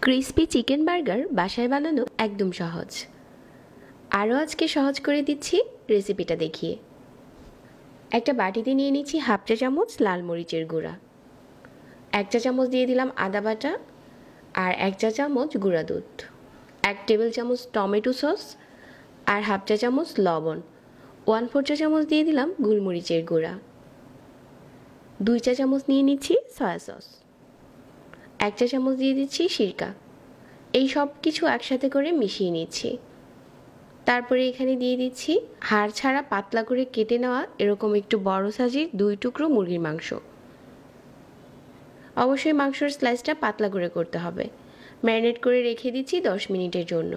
Crispy chicken burger বাসায় বানানো একদম সহজ। আরও আজকে সহজ করে দিচ্ছি রেসিপিটা দেখিয়ে। একটা বাটিতে নিয়ে নিচ্ছি হাফ চা চামচ লাল মরিচের গুঁড়া, 1 চা চামচ দিয়ে দিলাম আদা বাটা, আর 1 চা চামচ গুঁড়া দুধ, 1 টেবিল চামচ টমেটো সস, আর হাফ চা চামচ লবণ, 1/4 চা চামচ দিয়ে দিলাম গোলমরিচের গুঁড়া, 2 চা চামচ নিয়ে নিচ্ছি সয়া সস, 1 চা চামচ দিয়ে দিচ্ছি সিরকা। এই সব কিছু একসাথে করে মিশিয়ে নিচ্ছি। তারপরে এখানে দিয়ে দিচ্ছি হাড় ছাড়া পাতলা করে কেটে নেওয়া এরকম একটু বড় সাইজের 2 টুকরো মুরগির মাংস। অবশ্যই মাংসের স্লাইসটা পাতলা করে করতে হবে। ম্যারিনেট করে রেখে দিচ্ছি 10 মিনিটের জন্য।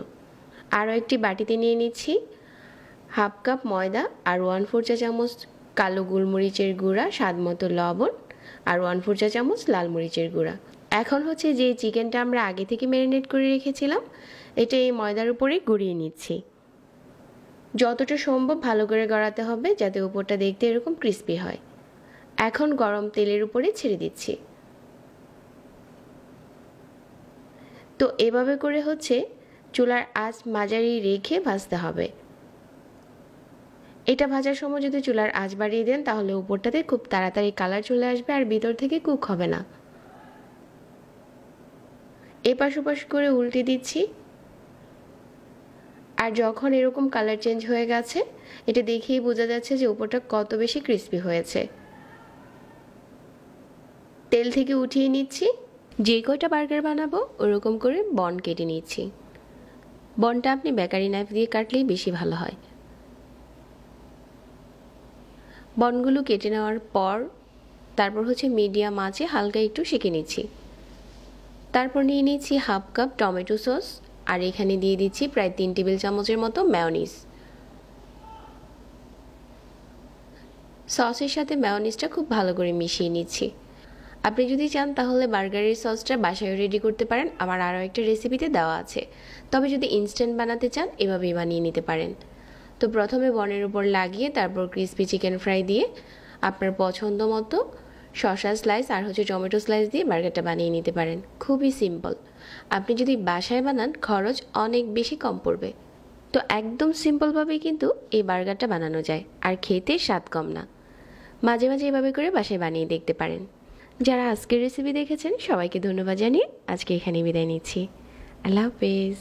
আরও একটি বাটিতে নিয়ে নিচ্ছি হাফ কাপ ময়দা, আর 1/4 চা চামচ কালো গোলমরিচের গুঁড়া, স্বাদ মতো লবণ, আর 1/4 চা চামচ লাল মরিচের গুঁড়া। এখন হচ্ছে যে চিকেনটা আমরা আগে থেকে ম্যারিনেট করে রেখেছিলাম, এটা এই ময়দার উপরে গড়িয়ে নিচ্ছি। যতটা সম্ভব ভালো করে গড়াতে হবে যাতে উপরটা দেখতে এরকম ক্রিস্পি হয়। এখন গরম তেলের উপরে ছেড়ে দিচ্ছি। তো এভাবে করে হচ্ছে চুলার আঁচ মাঝারি রেখে ভাজতে হবে। এটা ভাজার সময় যদি চুলার আঁচ বাড়িয়ে দেন তাহলে উপরটাতে খুব তাড়াতাড়ি কালার চলে আসবে আর ভিতর থেকে কুক হবে না। এপাশ ওপাশ করে উল্টে দিচ্ছি। আর যখন এরকম কালার চেঞ্জ হয়ে গেছে, এটা দেখেই বোঝা যাচ্ছে যে উপরটা কত বেশি ক্রিস্পি হয়েছে। তেল থেকে উঠিয়ে নিচ্ছি। যে কয়টা বার্গার বানাবো ওরকম করে বন কেটে নিচ্ছি। বনটা আপনি বেকারি নাইফ দিয়ে কাটলেই বেশি ভালো হয়। বনগুলো কেটে নেওয়ার পর তারপর হচ্ছে মিডিয়াম আঁচে হালকা একটু সেঁকে নিচ্ছি। তারপর নিয়ে নিচ্ছি হাফ কাপ টমেটো সস, আর এখানে দিয়ে দিচ্ছি প্রায় 3 টেবিল চামচের মতো মেয়োনিজ। সসের সাথে মেয়োনিজটা খুব ভালো করে মিশিয়ে নিচ্ছি। আপনি যদি চান তাহলে বার্গারের সসটা বাসায় রেডি করতে পারেন, আমার আরও একটা রেসিপিতে দেওয়া আছে। তবে যদি ইনস্ট্যান্ট বানাতে চান এভাবেই বানিয়ে নিতে পারেন। তো প্রথমে বনের উপর লাগিয়ে তারপর ক্রিসপি চিকেন ফ্রাই দিয়ে আপনার পছন্দ মতো শসা স্লাইস আর হচ্ছে টমেটো স্লাইস দিয়ে বার্গারটা বানিয়ে নিতে পারেন। খুবই সিম্পল। আপনি যদি বাসায় বানান খরচ অনেক বেশি কম পড়বে। তো একদম সিম্পলভাবেই কিন্তু এই বার্গারটা বানানো যায়, আর খেতে স্বাদ কম না। মাঝে মাঝে এভাবে করে বাসায় বানিয়ে দেখতে পারেন। যারা আজকের রেসিপি দেখেছেন সবাইকে ধন্যবাদ জানিয়ে আজকে এখানেই বিদায় নিচ্ছি। আল্লাহ হাফেজ।